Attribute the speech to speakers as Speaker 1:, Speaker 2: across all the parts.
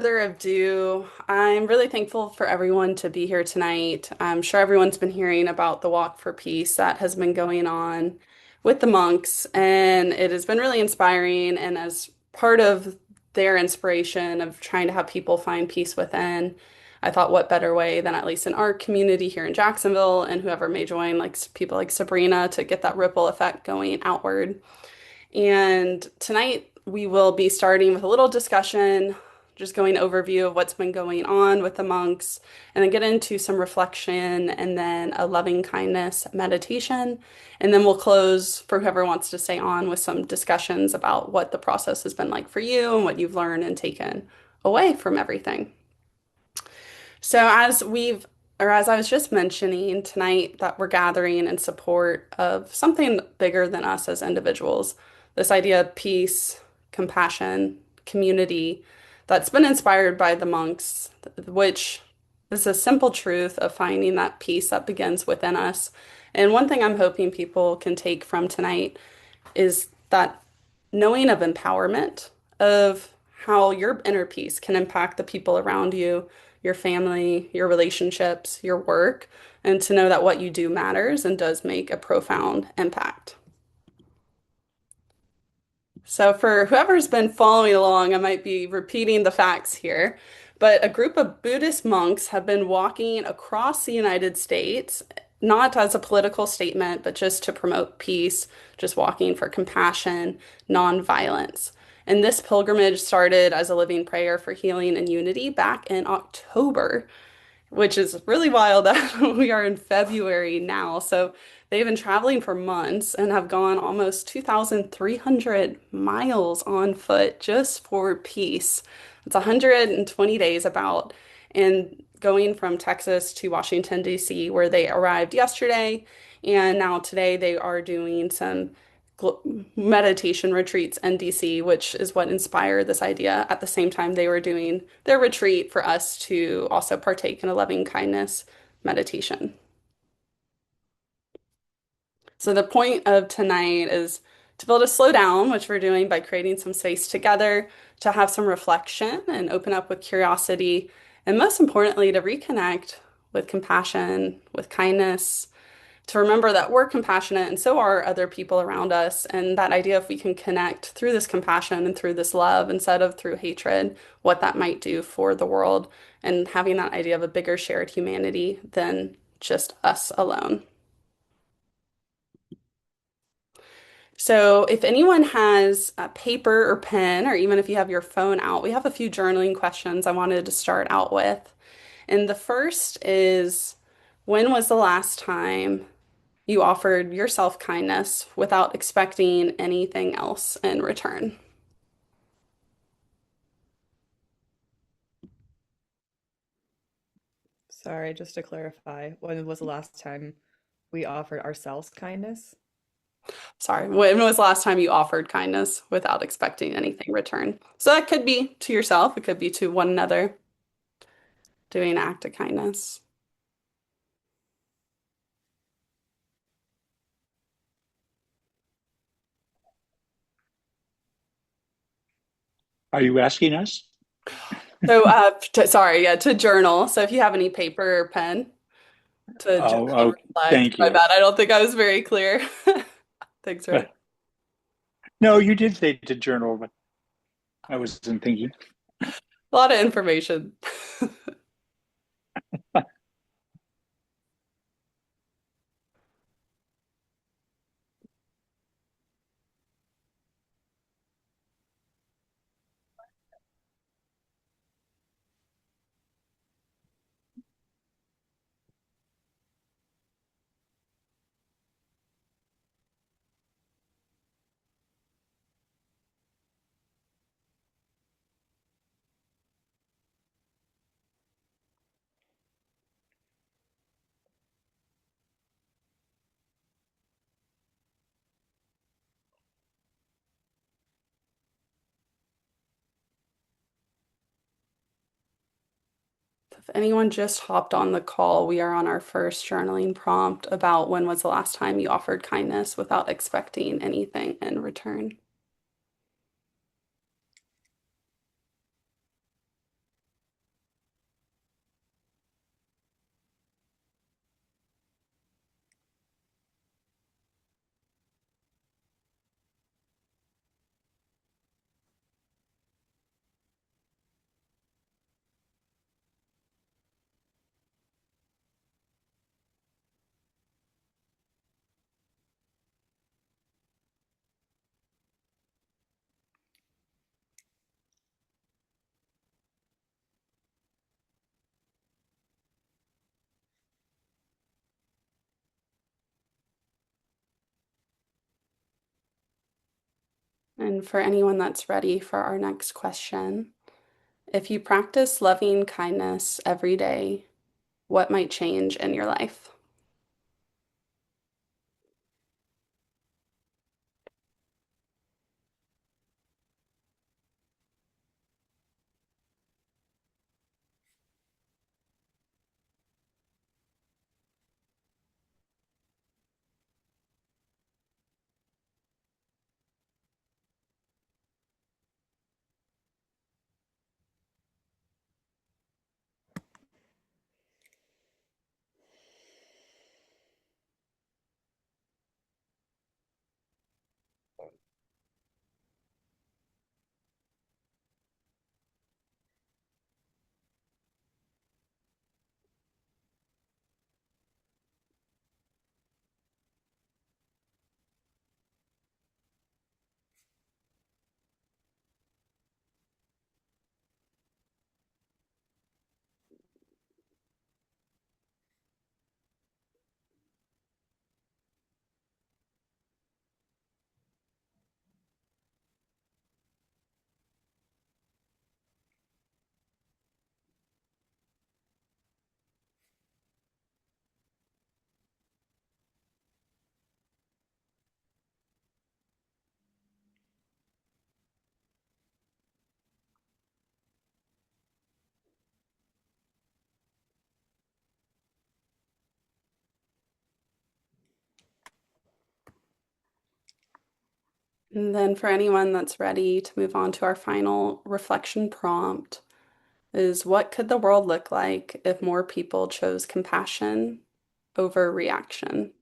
Speaker 1: Further ado, I'm really thankful for everyone to be here tonight. I'm sure everyone's been hearing about the Walk for Peace that has been going on with the monks, and it has been really inspiring. And as part of their inspiration of trying to have people find peace within, I thought, what better way than at least in our community here in Jacksonville and whoever may join, like people like Sabrina, to get that ripple effect going outward. And tonight we will be starting with a little discussion, just going overview of what's been going on with the monks, and then get into some reflection and then a loving kindness meditation. And then we'll close for whoever wants to stay on with some discussions about what the process has been like for you and what you've learned and taken away from everything. So as I was just mentioning tonight, that we're gathering in support of something bigger than us as individuals. This idea of peace, compassion, community that's been inspired by the monks, which is a simple truth of finding that peace that begins within us. And one thing I'm hoping people can take from tonight is that knowing of empowerment of how your inner peace can impact the people around you, your family, your relationships, your work, and to know that what you do matters and does make a profound impact. So, for whoever's been following along, I might be repeating the facts here, but a group of Buddhist monks have been walking across the United States, not as a political statement, but just to promote peace, just walking for compassion, nonviolence. And this pilgrimage started as a living prayer for healing and unity back in October, which is really wild that we are in February now. So they've been traveling for months and have gone almost 2,300 miles on foot just for peace. It's 120 days about, and going from Texas to Washington, D.C., where they arrived yesterday. And now today they are doing some meditation retreats in DC, which is what inspired this idea. At the same time, they were doing their retreat for us to also partake in a loving kindness meditation. So the point of tonight is to be able to slow down, which we're doing by creating some space together, to have some reflection and open up with curiosity, and most importantly, to reconnect with compassion, with kindness, to remember that we're compassionate and so are other people around us. And that idea, if we can connect through this compassion and through this love instead of through hatred, what that might do for the world, and having that idea of a bigger shared humanity than just us alone. So, if anyone has a paper or pen, or even if you have your phone out, we have a few journaling questions I wanted to start out with. And the first is, when was the last time you offered yourself kindness without expecting anything else in return?
Speaker 2: Sorry, just to clarify, when was the last time we offered ourselves kindness?
Speaker 1: Sorry, when was the last time you offered kindness without expecting anything in return? So that could be to yourself, it could be to one another, doing an act of kindness.
Speaker 3: Are you asking us?
Speaker 1: So, sorry, yeah, to journal. So if you have any paper or pen to journal
Speaker 3: Oh,
Speaker 1: and
Speaker 3: oh,
Speaker 1: reflect,
Speaker 3: thank
Speaker 1: my
Speaker 3: you.
Speaker 1: bad. I don't think I was very clear. Thanks, Ray.
Speaker 3: No, you did say to journal, but I wasn't thinking.
Speaker 1: A lot of information. If anyone just hopped on the call, we are on our first journaling prompt about when was the last time you offered kindness without expecting anything in return. And for anyone that's ready for our next question, if you practice loving kindness every day, what might change in your life? And then for anyone that's ready to move on to our final reflection prompt is what could the world look like if more people chose compassion over reaction?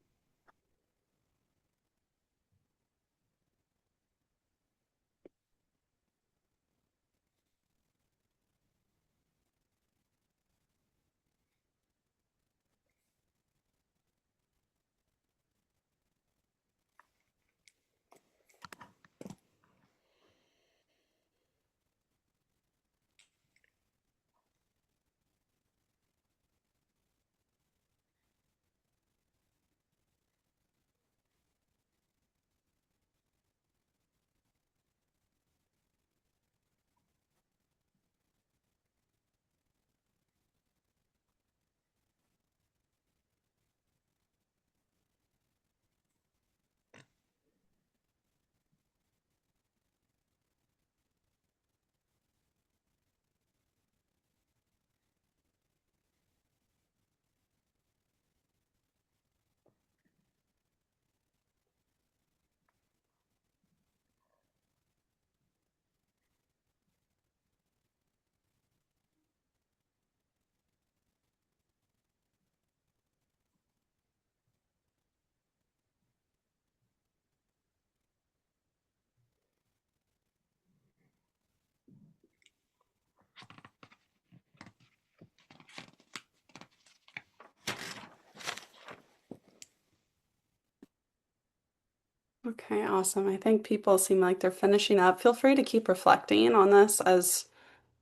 Speaker 1: Okay, awesome. I think people seem like they're finishing up. Feel free to keep reflecting on this as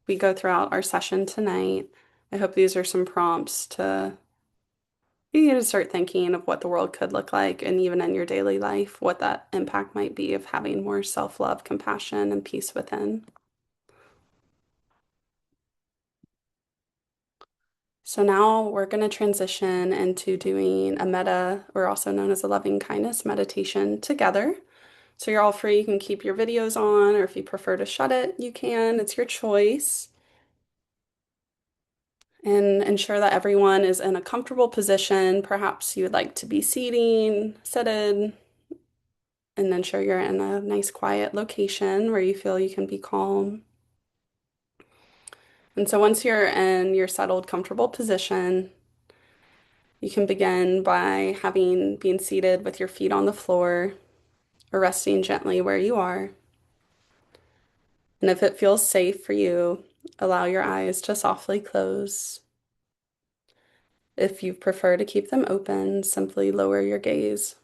Speaker 1: we go throughout our session tonight. I hope these are some prompts to you to start thinking of what the world could look like, and even in your daily life, what that impact might be of having more self-love, compassion, and peace within. So now we're going to transition into doing a metta, or also known as a loving kindness meditation together. So you're all free. You can keep your videos on, or if you prefer to shut it, you can. It's your choice. And ensure that everyone is in a comfortable position. Perhaps you would like to be seated, and ensure you're in a nice, quiet location where you feel you can be calm. And so once you're in your settled, comfortable position, you can begin by being seated with your feet on the floor or resting gently where you are. And if it feels safe for you, allow your eyes to softly close. If you prefer to keep them open, simply lower your gaze.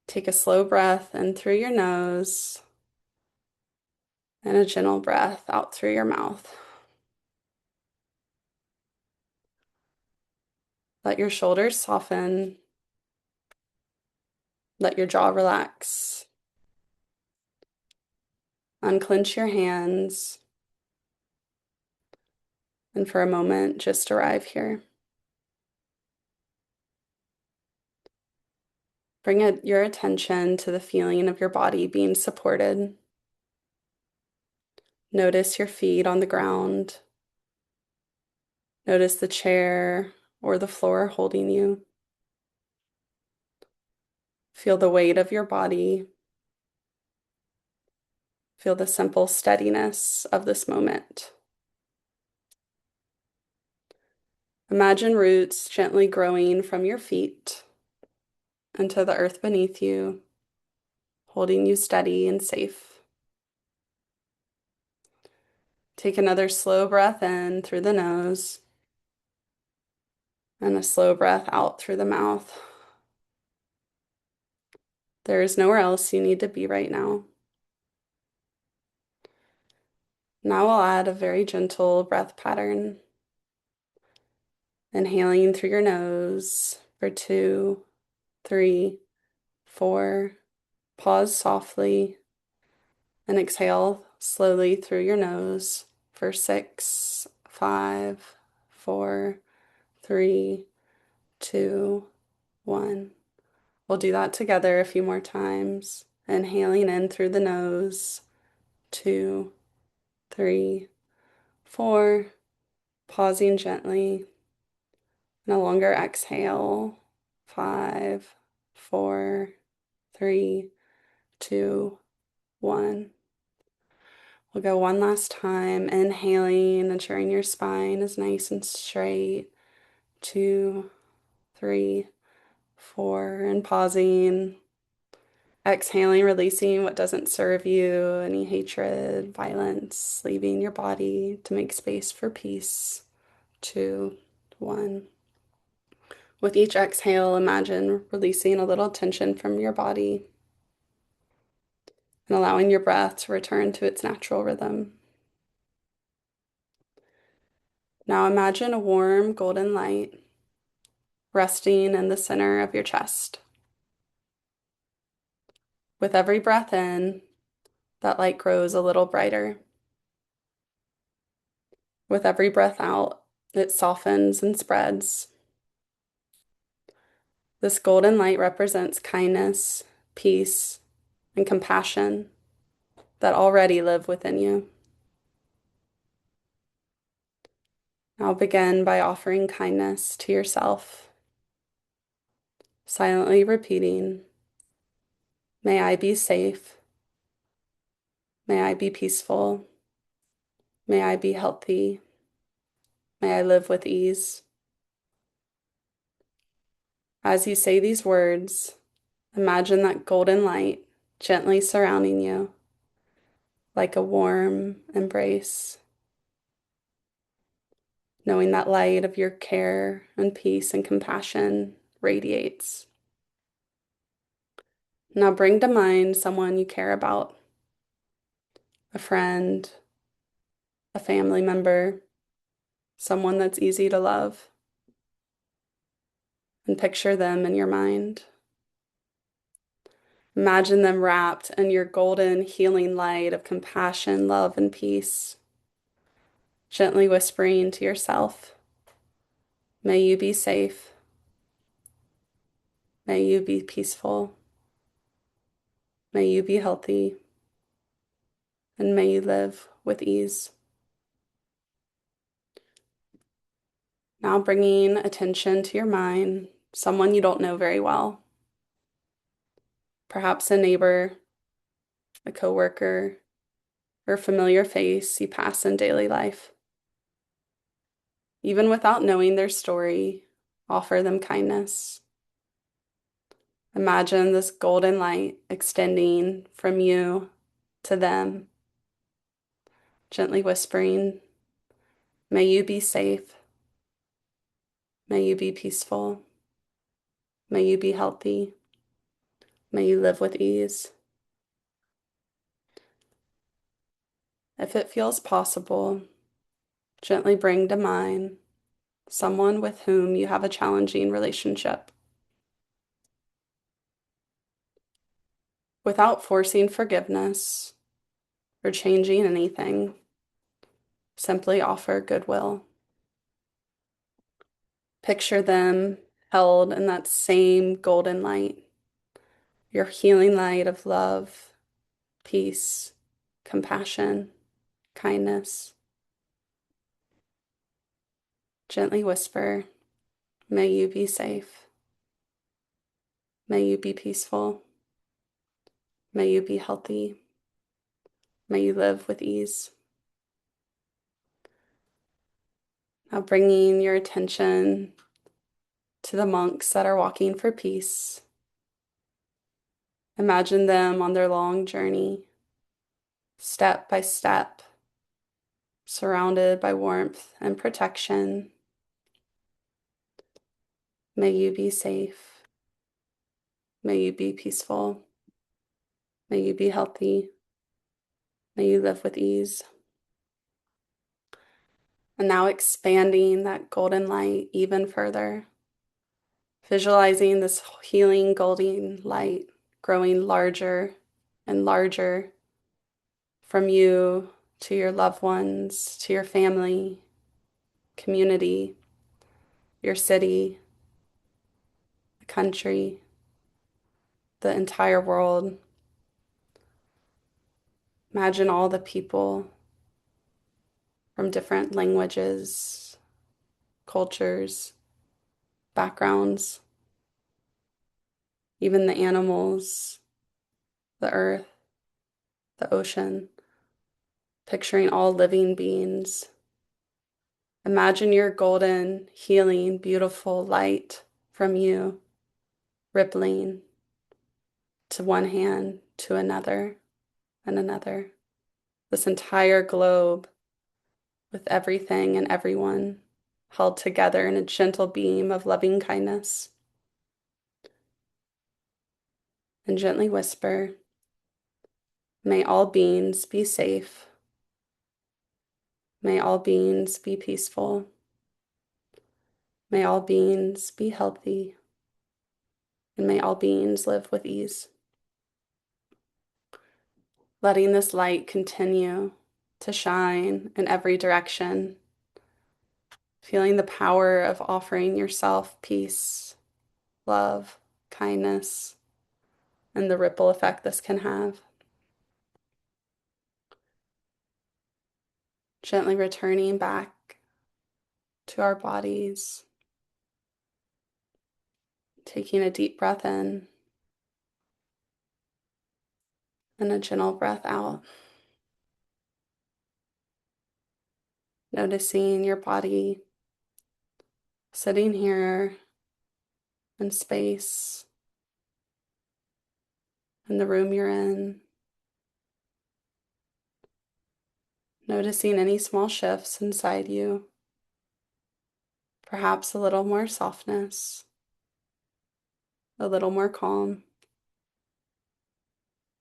Speaker 1: Take a slow breath in through your nose and a gentle breath out through your mouth. Let your shoulders soften. Let your jaw relax. Unclench your hands. And for a moment, just arrive here. Bring your attention to the feeling of your body being supported. Notice your feet on the ground. Notice the chair or the floor holding you. Feel the weight of your body. Feel the simple steadiness of this moment. Imagine roots gently growing from your feet into the earth beneath you, holding you steady and safe. Take another slow breath in through the nose and a slow breath out through the mouth. There is nowhere else you need to be right now. Now I'll add a very gentle breath pattern. Inhaling through your nose for 2, 3, 4. Pause softly and exhale slowly through your nose for 6, 5, 4, 3, 2, 1. We'll do that together a few more times. Inhaling in through the nose, 2, 3, 4. Pausing gently. And a longer exhale, 5, 4, 3, 2, 1. We'll go one last time, inhaling, ensuring your spine is nice and straight. 2, 3, 4, and pausing. Exhaling, releasing what doesn't serve you, any hatred, violence, leaving your body to make space for peace. 2, 1. With each exhale, imagine releasing a little tension from your body and allowing your breath to return to its natural rhythm. Now imagine a warm golden light resting in the center of your chest. With every breath in, that light grows a little brighter. With every breath out, it softens and spreads. This golden light represents kindness, peace, and compassion that already live within you. Now begin by offering kindness to yourself, silently repeating, "May I be safe. May I be peaceful. May I be healthy. May I live with ease." As you say these words, imagine that golden light gently surrounding you like a warm embrace, knowing that light of your care and peace and compassion radiates. Now bring to mind someone you care about, a friend, a family member, someone that's easy to love, and picture them in your mind. Imagine them wrapped in your golden healing light of compassion, love, and peace, gently whispering to yourself, "May you be safe. May you be peaceful. May you be healthy. And may you live with ease." Now bringing attention to your mind, someone you don't know very well, perhaps a neighbor, a coworker, or a familiar face you pass in daily life. Even without knowing their story, offer them kindness. Imagine this golden light extending from you to them, gently whispering, "May you be safe. May you be peaceful. May you be healthy. May you live with ease." If it feels possible, gently bring to mind someone with whom you have a challenging relationship. without forcing forgiveness or changing anything. Simply offer goodwill. Picture them held in that same golden light, your healing light of love, peace, compassion, kindness. Gently whisper, may you be safe. May you be peaceful. May you be healthy. May you live with ease. Now bringing your attention to the monks that are walking for peace. Imagine them on their long journey, step by step, surrounded by warmth and protection. May you be safe. May you be peaceful. May you be healthy. May you live with ease. And now expanding that golden light even further, visualizing this healing golden light growing larger and larger from you to your loved ones, to your family, community, your city, the country, the entire world. Imagine all the people from different languages, cultures, backgrounds, even the animals, the earth, the ocean, picturing all living beings. Imagine your golden, healing, beautiful light from you rippling to one hand, to another, and another. This entire globe with everything and everyone held together in a gentle beam of loving kindness. And gently whisper, may all beings be safe. May all beings be peaceful. May all beings be healthy. And may all beings live with ease. Letting this light continue to shine in every direction. Feeling the power of offering yourself peace, love, kindness, and the ripple effect this can have. Gently returning back to our bodies, taking a deep breath in and a gentle breath out. Noticing your body sitting here in space, in the room you're in. Noticing any small shifts inside you, perhaps a little more softness, a little more calm.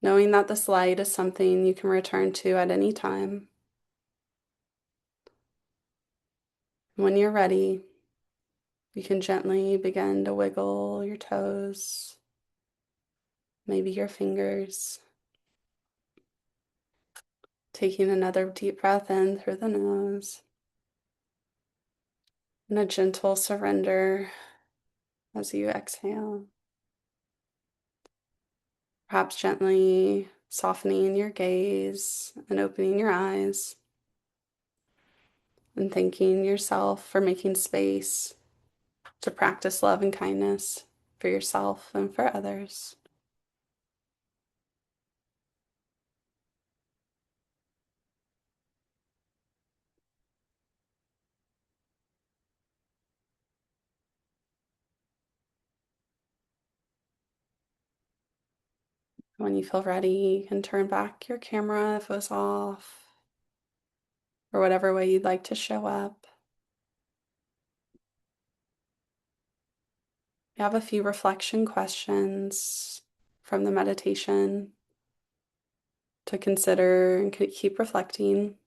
Speaker 1: Knowing that this light is something you can return to at any time. When you're ready, you can gently begin to wiggle your toes, maybe your fingers. Taking another deep breath in through the nose, and a gentle surrender as you exhale. Perhaps gently softening your gaze and opening your eyes, and thanking yourself for making space to practice love and kindness for yourself and for others. When you feel ready, you can turn back your camera if it was off, or whatever way you'd like to show up. You have a few reflection questions from the meditation to consider and keep reflecting.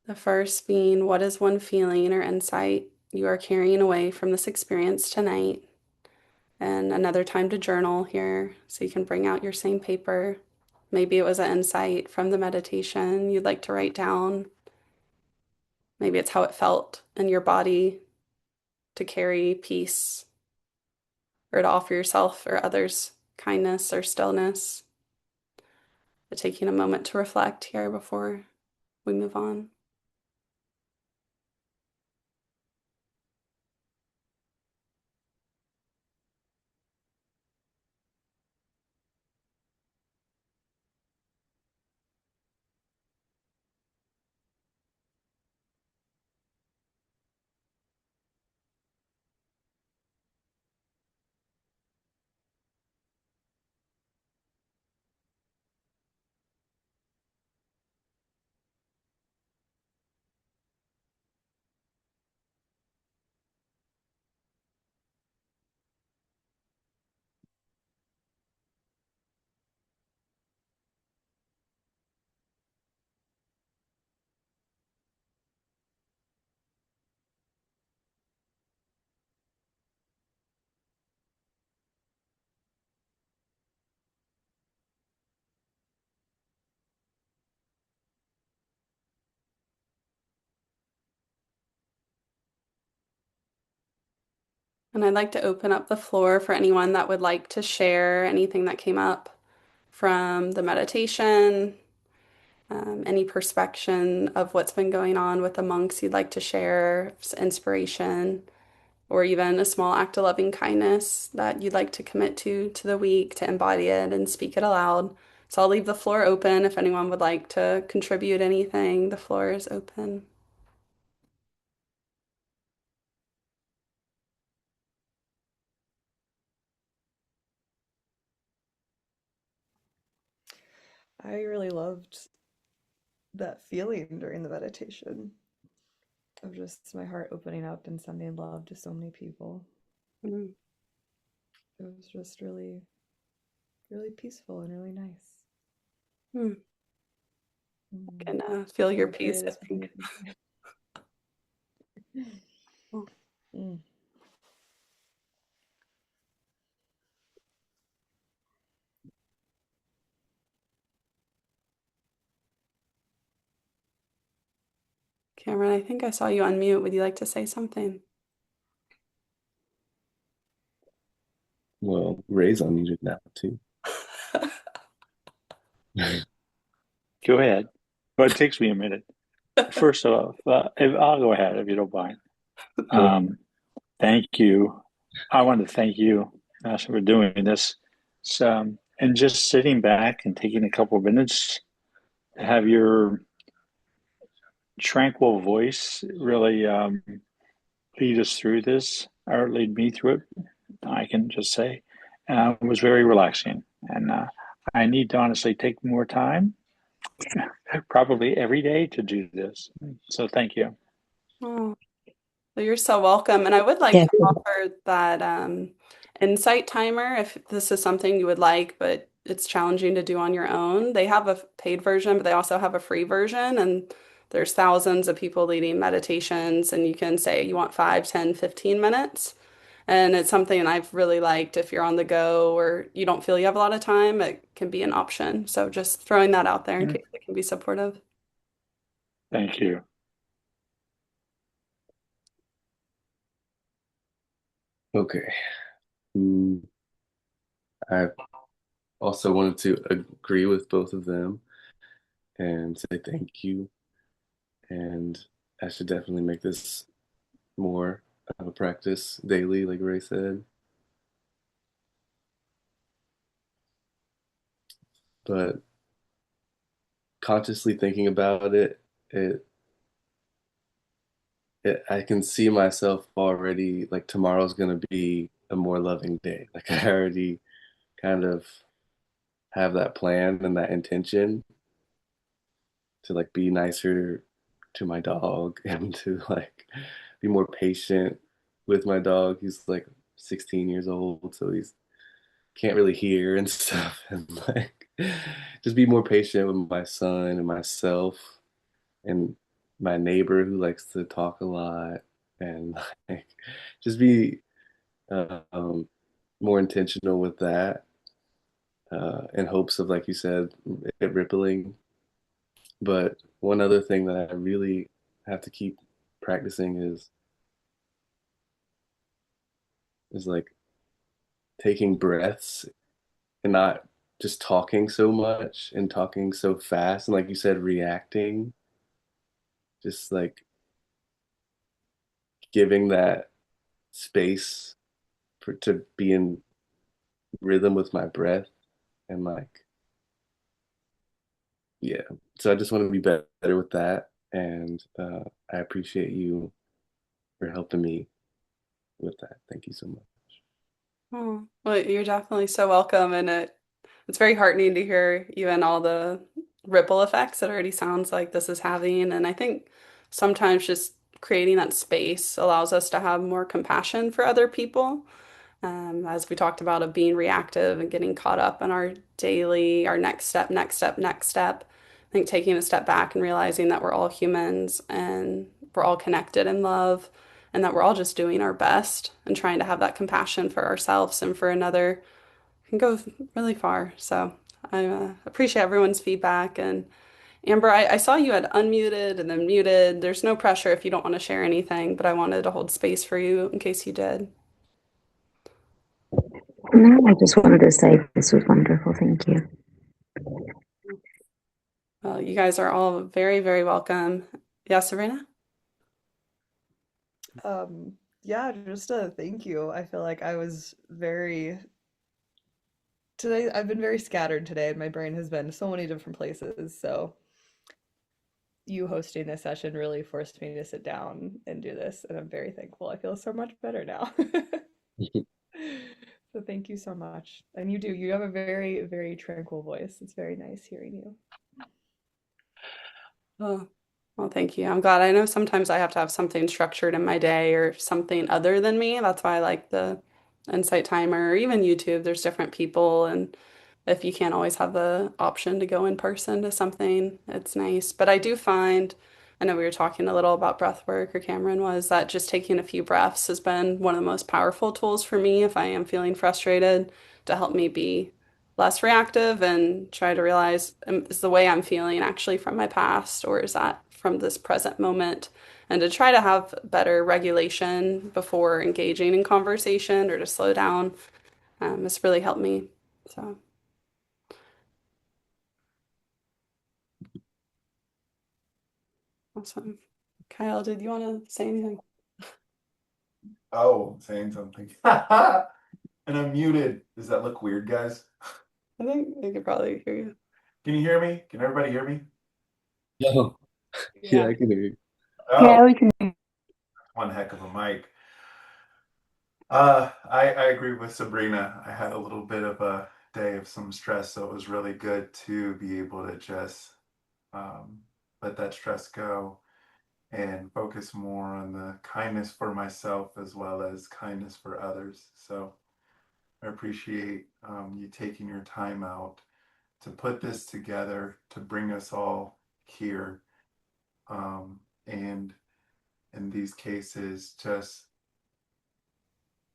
Speaker 1: The first being, what is one feeling or insight you are carrying away from this experience tonight? and another time to journal here. So you can bring out your same paper. Maybe it was an insight from the meditation you'd like to write down. Maybe it's how it felt in your body to carry peace or to offer yourself or others kindness or stillness. But taking a moment to reflect here before we move on. And I'd like to open up the floor for anyone that would like to share anything that came up from the meditation, any perspection of what's been going on with the monks you'd like to share, inspiration, or even a small act of loving kindness that you'd like to commit to the week, to embody it and speak it aloud. So I'll leave the floor open if anyone would like to contribute anything. The floor is open.
Speaker 2: I really loved that feeling during the meditation of just my heart opening up and sending love to so many people.
Speaker 1: Mm.
Speaker 2: It was just really, really peaceful and really nice.
Speaker 1: Mm.
Speaker 2: Mm.
Speaker 1: Can feel your
Speaker 2: So I pray
Speaker 1: peace,
Speaker 2: it
Speaker 1: I
Speaker 2: is for
Speaker 1: think.
Speaker 2: many people.
Speaker 1: Oh,
Speaker 2: Mm.
Speaker 1: Cameron, I think I saw you unmute. Would you like to say something?
Speaker 4: Well, Ray's unmuted now too.
Speaker 3: Go ahead. But it takes me a minute. First off, I'll go ahead if you don't mind.
Speaker 4: Go
Speaker 3: Um, thank you. I want to thank you, Ashley, for doing this. And just sitting back and taking a couple of minutes to have your tranquil voice really lead us through this, or lead me through it, I can just say. It was very relaxing. And I need to honestly take more time, probably every day, to do this. So thank you.
Speaker 1: Oh, well, you're so welcome. And I would like
Speaker 5: Yeah.
Speaker 1: to offer that insight timer if this is something you would like, but it's challenging to do on your own. They have a paid version, but they also have a free version. And there's thousands of people leading meditations, and you can say you want 5, 10, 15 minutes. And it's something I've really liked if you're on the go or you don't feel you have a lot of time, it can be an option. So just throwing that out there in case it can be supportive.
Speaker 3: Thank you.
Speaker 4: Okay. Mm, I also wanted to agree with both of them and say thank you. And I should definitely make this more of a practice daily, like Ray said. But consciously thinking about it, I can see myself already, like tomorrow's gonna be a more loving day. Like I already kind of have that plan and that intention to like be nicer to my dog and to like be more patient with my dog. He's like 16 years old, so he's can't really hear and stuff, and like just be more patient with my son and myself and my neighbor who likes to talk a lot, and like just be um more intentional with that, in hopes of, like you said, it rippling. But one other thing that I really have to keep practicing is like taking breaths and not just talking so much and talking so fast and, like you said, reacting, just like giving that space for to be in rhythm with my breath and like, yeah. So I just want to be better with that, and I appreciate you for helping me with that. Thank you so much.
Speaker 1: Oh, well, you're definitely so welcome, and it's very heartening to hear even all the ripple effects it already sounds like this is having. And I think sometimes just creating that space allows us to have more compassion for other people. As we talked about, of being reactive and getting caught up in our daily, our next step, next step, next step. I think taking a step back and realizing that we're all humans and we're all connected in love and that we're all just doing our best and trying to have that compassion for ourselves and for another can go really far. So I appreciate everyone's feedback. And Amber, I saw you had unmuted and then muted. There's no pressure if you don't want to share anything, but I wanted to hold space for you in case you did.
Speaker 5: No, I just wanted to say this was wonderful. Thank you.
Speaker 1: Well, you guys are all very, very welcome. Yeah, Sabrina?
Speaker 2: Yeah, just a thank you. I feel like I was very today, I've been very scattered today, and my brain has been so many different places. So you hosting this session really forced me to sit down and do this, and I'm very thankful. I feel so much better now. So thank you so much. And you have a very, very tranquil voice. It's very nice hearing you.
Speaker 1: Oh, well, thank you. I'm glad. I know sometimes I have to have something structured in my day or something other than me. That's why I like the Insight Timer or even YouTube. There's different people, and if you can't always have the option to go in person to something, it's nice. But I do find, I know we were talking a little about breath work, or Cameron was, that just taking a few breaths has been one of the most powerful tools for me if I am feeling frustrated to help me be less reactive and try to realize is the way I'm feeling actually from my past or is that from this present moment? And to try to have better regulation before engaging in conversation or to slow down has really helped me. So. Awesome. Kyle, did you want to say anything?
Speaker 6: Oh, saying something. And I'm muted. Does that look weird, guys?
Speaker 1: I think they could probably hear you.
Speaker 6: Can you hear me? Can everybody hear me?
Speaker 4: No. Yeah,
Speaker 1: Yeah.
Speaker 4: I can hear you.
Speaker 6: Oh,
Speaker 5: Yeah, we can.
Speaker 6: one heck of a mic. I agree with Sabrina. I had a little bit of a day of some stress, so it was really good to be able to just um, let that stress go and focus more on the kindness for myself as well as kindness for others. So I appreciate you taking your time out to put this together to bring us all here. And in these cases, just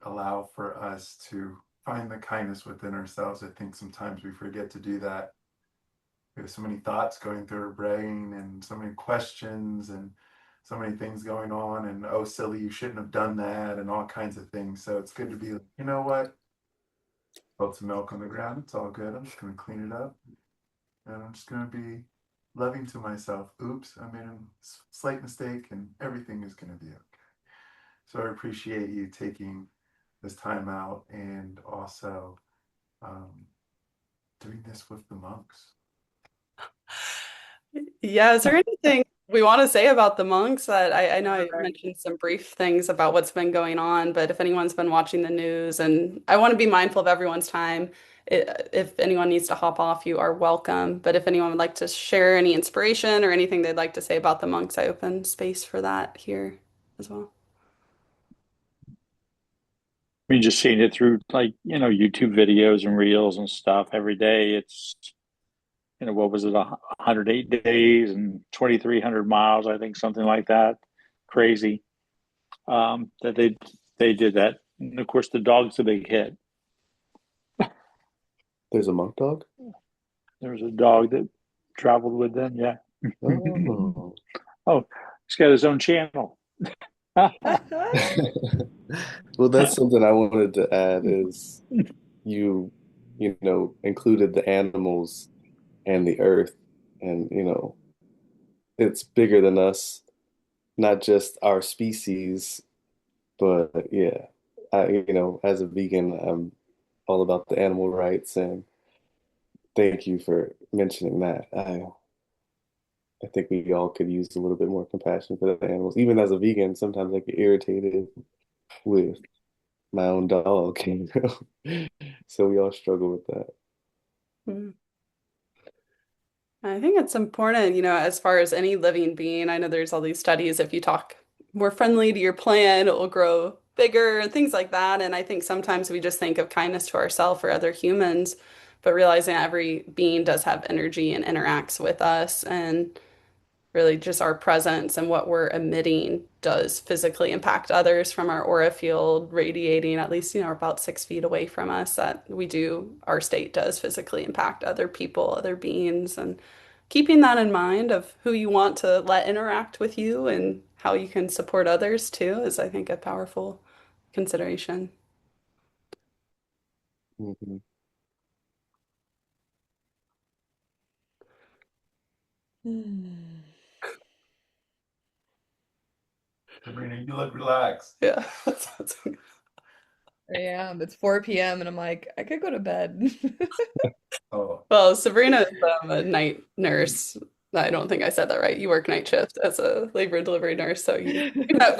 Speaker 6: allow for us to find the kindness within ourselves. I think sometimes we forget to do that. We have so many thoughts going through our brain and so many questions and so many things going on and oh silly you shouldn't have done that and all kinds of things. So it's good to be like, you know what? Put some milk on the ground. It's all good. I'm just gonna clean it up and I'm just gonna be loving to myself. Oops, I made a slight mistake and everything is gonna be okay. So I appreciate you taking this time out and also um, doing this with the monks.
Speaker 1: Yeah, is there anything we want to say about the monks? That I know I
Speaker 6: Right.
Speaker 1: mentioned some brief things about what's been going on, but if anyone's been watching the news, and I want to be mindful of everyone's time, if anyone needs to hop off, you are welcome. But if anyone would like to share any inspiration or anything they'd like to say about the monks, I open space for that here as well.
Speaker 3: I mean, just seeing it through like, YouTube videos and reels and stuff every day. It's, what was it, 108 days and 2,300 miles, I think, something like that. Crazy that they did that. And of course, the dog's a big hit.
Speaker 4: There's a monk dog?
Speaker 3: There was a dog that traveled with them. Yeah.
Speaker 4: Oh.
Speaker 3: Oh, he's got his own channel.
Speaker 4: Well, that's something I wanted to add is you, included the animals and the earth, and it's bigger than us, not just our species, but yeah, as a vegan, I'm all about the animal rights, and thank you for mentioning that. I think we all could use a little bit more compassion for the animals. Even as a vegan, sometimes I get irritated with my own dog, So we all struggle with that.
Speaker 1: Mm. I think it's important, as far as any living being. I know there's all these studies, if you talk more friendly to your plant, it will grow bigger and things like that. And I think sometimes we just think of kindness to ourselves or other humans, but realizing every being does have energy and interacts with us. And really just our presence and what we're emitting does physically impact others from our aura field radiating at least, about 6 feet away from us, that our state does physically impact other people, other beings, and keeping that in mind of who you want to let interact with you and how you can support others too is, I think, a powerful consideration.
Speaker 4: Mhm.
Speaker 6: Sabrina, you look relaxed.
Speaker 1: Yeah.
Speaker 2: I am. It's 4 p.m. and I'm like, I could go to bed.
Speaker 6: Oh,
Speaker 1: Well, Sabrina is a night nurse. I don't think I said that right. You work night shift as a labor and delivery nurse, so we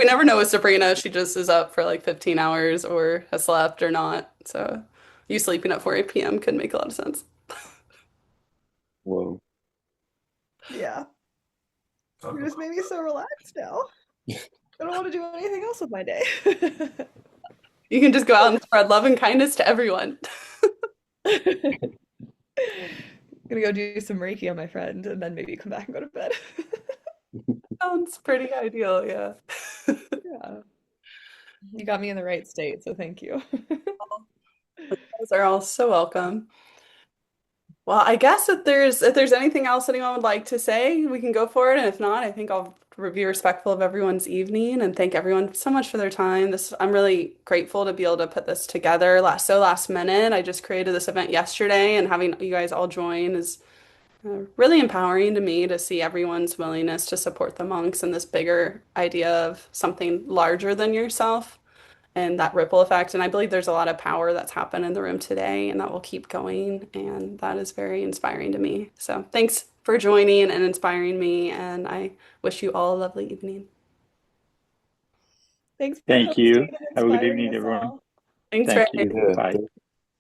Speaker 1: never know with Sabrina. She just is up for like 15 hours or has slept or not. So you sleeping at 4 p.m. could make a lot of sense.
Speaker 4: Well,
Speaker 2: Yeah.
Speaker 6: talk
Speaker 2: You just
Speaker 6: about
Speaker 2: made me so relaxed now. I don't want to do anything else with my day.
Speaker 1: You can just go out and spread love and kindness to everyone.
Speaker 2: Gonna go do some Reiki on my friend and then maybe come back and go to bed.
Speaker 1: Sounds pretty ideal, yeah.
Speaker 2: Yeah. You got me in the right state, so thank you.
Speaker 1: You guys are all so welcome. Well, I guess if there's anything else anyone would like to say, we can go for it. And if not, I think I'll be respectful of everyone's evening and thank everyone so much for their time. I'm really grateful to be able to put this together last minute. I just created this event yesterday, and having you guys all join is really empowering to me to see everyone's willingness to support the monks and this bigger idea of something larger than yourself and that ripple effect. And I believe there's a lot of power that's happened in the room today and that will keep going. And that is very inspiring to me. So thanks for joining and inspiring me. And I wish you all a lovely evening.
Speaker 2: Thanks for
Speaker 3: Thank
Speaker 2: hosting
Speaker 3: you.
Speaker 2: and
Speaker 3: Have a good
Speaker 2: inspiring
Speaker 3: evening,
Speaker 2: us
Speaker 3: everyone.
Speaker 2: all.
Speaker 1: Thanks, Ray.
Speaker 3: Thank you.
Speaker 4: yeah,
Speaker 3: Bye.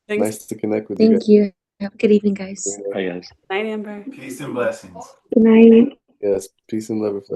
Speaker 1: Thanks.
Speaker 4: nice to connect with you guys.
Speaker 5: Thank you. Have a good evening, guys.
Speaker 3: Bye, guys.
Speaker 1: Night, Amber.
Speaker 6: peace and blessings.
Speaker 5: Good night.
Speaker 4: Yes, peace and love.